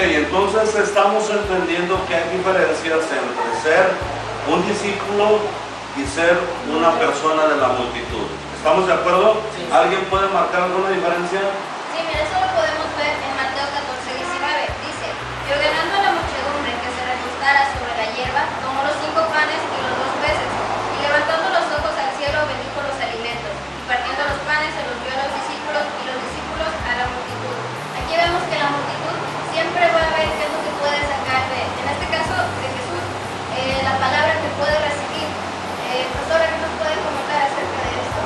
entonces estamos entendiendo que hay diferencias entre ser un discípulo y ser una persona de la multitud. ¿Estamos de acuerdo? Sí. ¿Alguien puede marcar alguna diferencia? Sí, mira, eso lo podemos ver en Mateo 14:19. Dice: y ordenando a la muchedumbre que se recostara sobre la hierba, tomó los 5 panes y los 2 peces, y levantando los ojos al cielo, bendijo los alimentos, y partiendo los panes se los dio a los discípulos, y los discípulos a la multitud. Aquí vemos que la multitud siempre va a ver qué es lo que puede sacar en este caso, de Jesús, la palabra que puede recibir. Pastora, ¿qué nos puede comentar acerca de esto?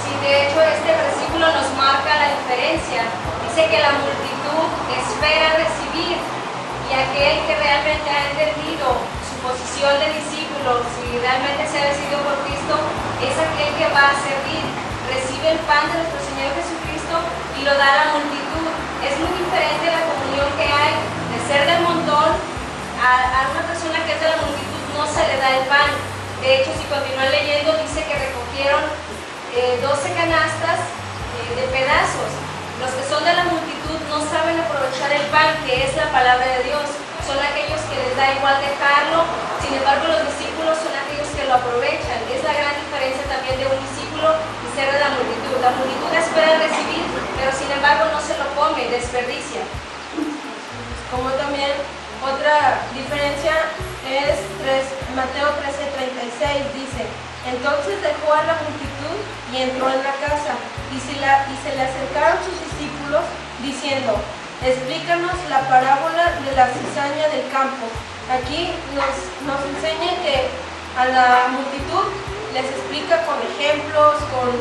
Sí, de hecho este versículo nos marca la diferencia. Dice que la multitud espera recibir, y aquel que realmente ha entendido su posición de discípulo, si realmente se ha decidido por Cristo, es aquel que va a servir. Recibe el pan de nuestro Señor Jesucristo y lo da a la multitud. Es muy diferente la comunión que hay de ser del montón a una persona que es de la multitud, no se le da el pan. De hecho, si continúan leyendo, dice que recogieron 12 canastas de pedazos. Los que son de la multitud no saben aprovechar el pan, que es la palabra de Dios. Son aquellos que les da igual dejarlo. Sin embargo, los discípulos son aquellos que lo aprovechan. Es la gran diferencia también de un discípulo y ser de la multitud. La multitud espera recibir, pero sin embargo no se lo come, desperdicia. Como también otra diferencia es Mateo 13:36, dice: entonces dejó a la multitud y entró en la casa, y se le acercaron sus discípulos diciendo: explícanos la parábola de la cizaña del campo. Aquí nos enseña que a la multitud les explica con ejemplos, con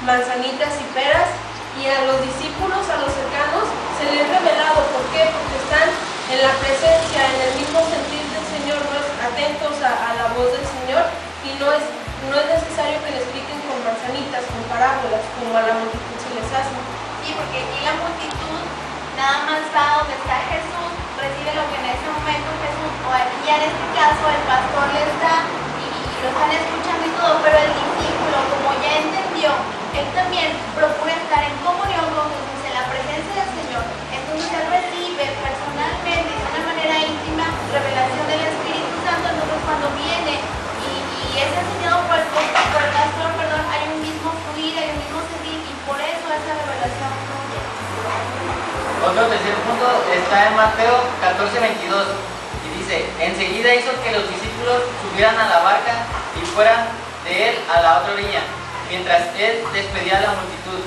manzanitas y peras, y a los discípulos, a los cercanos, se les ha revelado. ¿Por qué? Porque están en la presencia, en el mismo sentir del Señor, atentos a la voz del Señor, y no es necesario que les expliquen con manzanitas, con parábolas, como a la multitud se les hace. Sí, porque aquí la multitud nada más va donde está Jesús, recibe lo que en ese momento Jesús, o aquí en este caso el pastor les da, y lo están escuchando y todo, pero el discípulo, como ya entendió, él también procura estar en comunión con Jesús, en la presencia del Señor. Entonces él recibe personalmente, de una manera íntima, revelación del Espíritu Santo. Entonces cuando viene y es enseñado por el pastor, hay un mismo fluir, hay un mismo sentir, y por eso esa revelación fluye. Otro tercer punto está en Mateo 14:22 y dice: enseguida hizo que los discípulos subieran a la barca y fueran de él a la otra orilla, mientras él despedía a la multitud.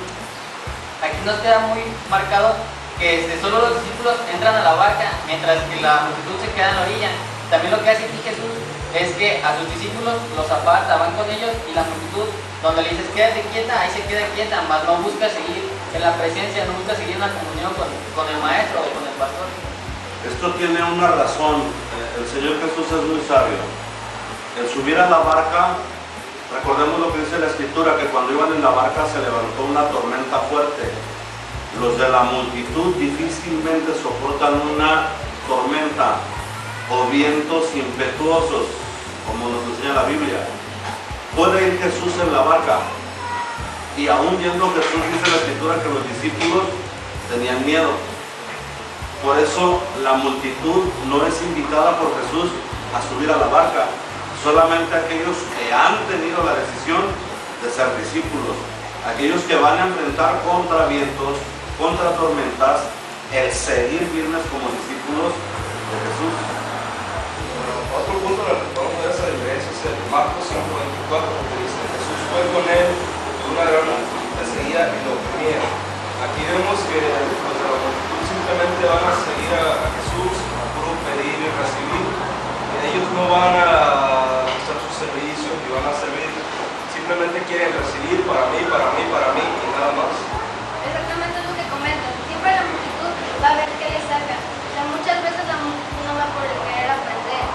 Aquí nos queda muy marcado que solo los discípulos entran a la barca, mientras que la multitud se queda en la orilla. También lo que hace aquí Jesús es que a sus discípulos los aparta, van con ellos, y la multitud, donde le dices quédate quieta, ahí se queda quieta, mas no busca seguir en la presencia, no busca seguir una comunión con el maestro o con el pastor. Esto tiene una razón. El Señor Jesús es muy sabio. El subir a la barca, recordemos lo que dice la Escritura, que cuando iban en la barca se levantó una tormenta fuerte. Los de la multitud difícilmente soportan una tormenta o vientos impetuosos, como nos enseña la Biblia. Puede ir Jesús en la barca, y aún yendo Jesús, dice la Escritura que los discípulos tenían miedo. Por eso la multitud no es invitada por Jesús a subir a la barca, solamente aquellos que han tenido la decisión de ser discípulos, aquellos que van a enfrentar contra vientos, contra tormentas, el seguir firmes como discípulos de Jesús. Otro punto en el que podemos ver esa diferencia es el Marcos 5:24, que dice: Jesús fue con él y una gran multitud le seguía y lo oprimía. Aquí vemos que los de la multitud simplemente van a seguir a Jesús, a puro pedir y recibir. Ellos no van a hacer su servicio y van a servir, simplemente quieren recibir para mí y nada más. Exactamente lo que comentas. Siempre la multitud va a ver qué le saca. O sea, muchas veces la multitud no va por el querer aprender.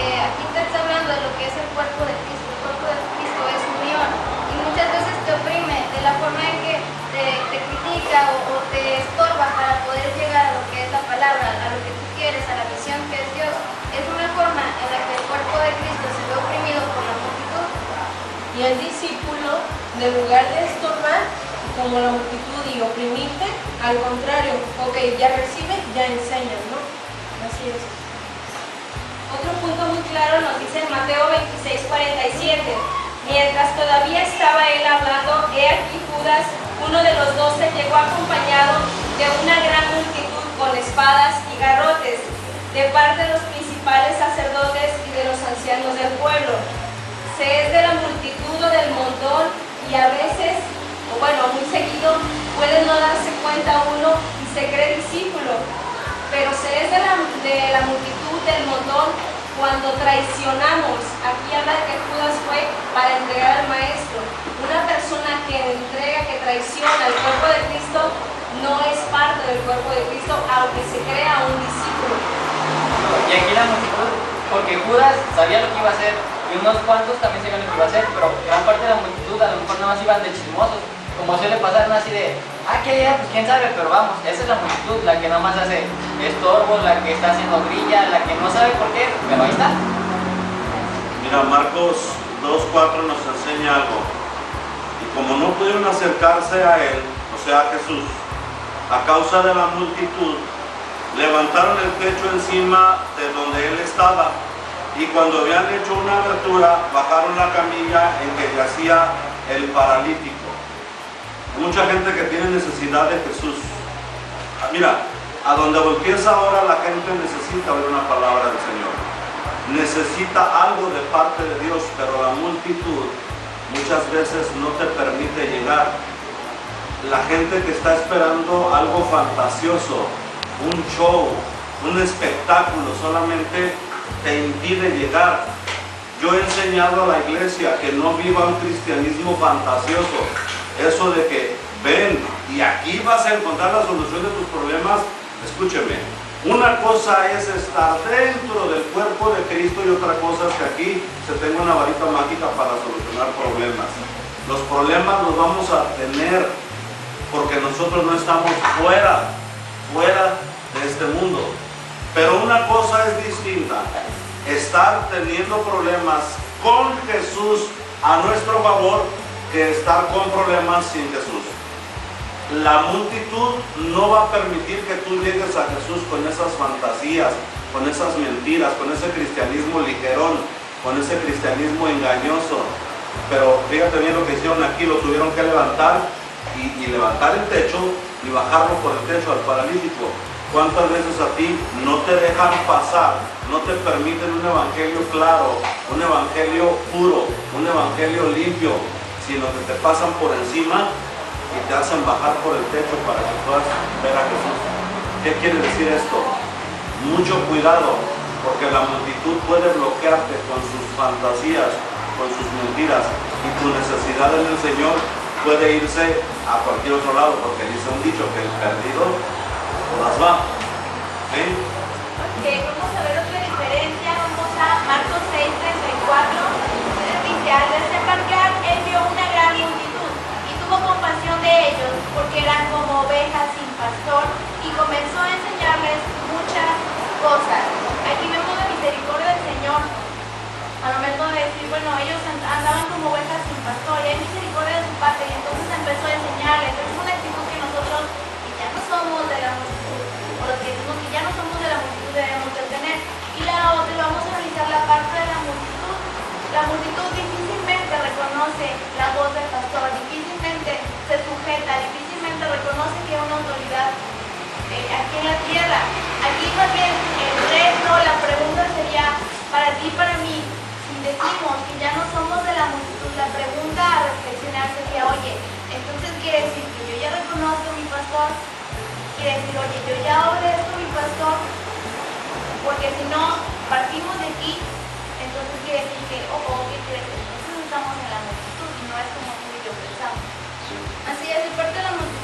Aquí te está hablando de lo que es el cuerpo de Cristo. El cuerpo de Cristo es unión. Y muchas veces te oprime de la forma en que te critica o te estorba para poder llegar a lo que es la palabra, a lo que tú quieres, a la visión que es Dios. Es una forma en la que el cuerpo de Cristo se ve oprimido por la multitud. Y el discípulo, en lugar de estorbar como la multitud y oprimirte, al contrario, ok, ya recibe, ya enseña, ¿no? Así es. Otro punto muy claro nos dice en Mateo 26:47. Mientras todavía estaba él hablando, he aquí Judas, uno de los 12, llegó acompañado de una gran multitud con espadas y garrotes, de parte de los principales sacerdotes y de los ancianos del pueblo. Se es de la multitud o del montón, y a veces, o bueno, muy seguido, puede no darse cuenta uno y se cree discípulo, pero se es de la multitud del montón cuando traicionamos. Aquí habla de que Judas fue para entregar al maestro. Una persona que entrega, que traiciona al cuerpo de Cristo, no es parte del cuerpo de Cristo, aunque se crea un discípulo. Y aquí la multitud, porque Judas sabía lo que iba a hacer, y unos cuantos también sabían lo que iba a hacer, pero gran parte de la multitud a lo mejor nada más iban de chismosos, como suele pasar, no así de, qué idea, pues quién sabe, pero vamos, esa es la multitud, la que nada más hace estorbos, la que está haciendo grilla, la que no sabe por qué, pero ahí está. Mira, Marcos 2:4 nos enseña algo. Y como no pudieron acercarse a él, o sea a Jesús, a causa de la multitud, levantaron el techo encima de donde él estaba, y cuando habían hecho una abertura, bajaron la camilla en que yacía el paralítico. Mucha gente que tiene necesidad de Jesús. Mira, a donde voltees ahora, la gente necesita oír una palabra del Señor. Necesita algo de parte de Dios, pero la multitud muchas veces no te permite llegar. La gente que está esperando algo fantasioso, un show, un espectáculo, solamente te impide llegar. Yo he enseñado a la iglesia que no viva un cristianismo fantasioso. Eso de que ven y aquí vas a encontrar la solución de tus problemas. Escúcheme, una cosa es estar dentro del cuerpo de Cristo y otra cosa es que aquí se tenga una varita mágica para solucionar problemas. Los problemas los vamos a tener porque nosotros no estamos fuera de este mundo. Pero una cosa es distinta, estar teniendo problemas con Jesús a nuestro favor, que estar con problemas sin Jesús. La multitud no va a permitir que tú llegues a Jesús con esas fantasías, con esas mentiras, con ese cristianismo ligerón, con ese cristianismo engañoso. Pero fíjate bien lo que hicieron aquí, lo tuvieron que levantar y levantar el techo y bajarlo por el techo al paralítico. ¿Cuántas veces a ti no te dejan pasar, no te permiten un evangelio claro, un evangelio puro, un evangelio limpio, sino que te pasan por encima y te hacen bajar por el techo para que puedas ver a Jesús? ¿Qué quiere decir esto? Mucho cuidado, porque la multitud puede bloquearte con sus fantasías, con sus mentiras, y tu necesidad en el Señor puede irse a cualquier otro lado, porque dice un dicho que el perdido las va. ¿Sí? Ok, vamos a ver otra diferencia. Vamos a Marcos 6:34. Dice, al desembarcar, él vio una gran multitud y tuvo compasión de ellos, porque eran como ovejas sin pastor, y comenzó a enseñarles muchas cosas. Aquí vemos la misericordia del Señor. A lo mejor de decir, bueno, ellos andaban como ovejas sin pastor, y hay misericordia de su parte, y entonces empezó a enseñarles. Es una actitud que nosotros, que ya no somos de la multitud, o los que decimos que ya no somos de la multitud, debemos de tener. Y la otra, vamos a analizar la parte de la multitud. La multitud difícilmente reconoce la voz del pastor, difícilmente se sujeta, difícilmente reconoce que hay una autoridad aquí en la tierra. Aquí más bien el reto, la pregunta sería para ti y para mí. Decimos que ya no somos de la multitud, la pregunta a reflexionar sería, oye, entonces quiere decir que yo ya reconozco a mi pastor, quiere decir, oye, yo ya obedezco a mi pastor, porque si no partimos de aquí, entonces quiere decir que, ¿qué quiere decir? Entonces estamos en la multitud y no es como tú y yo pensamos. Así es, de parte de la multitud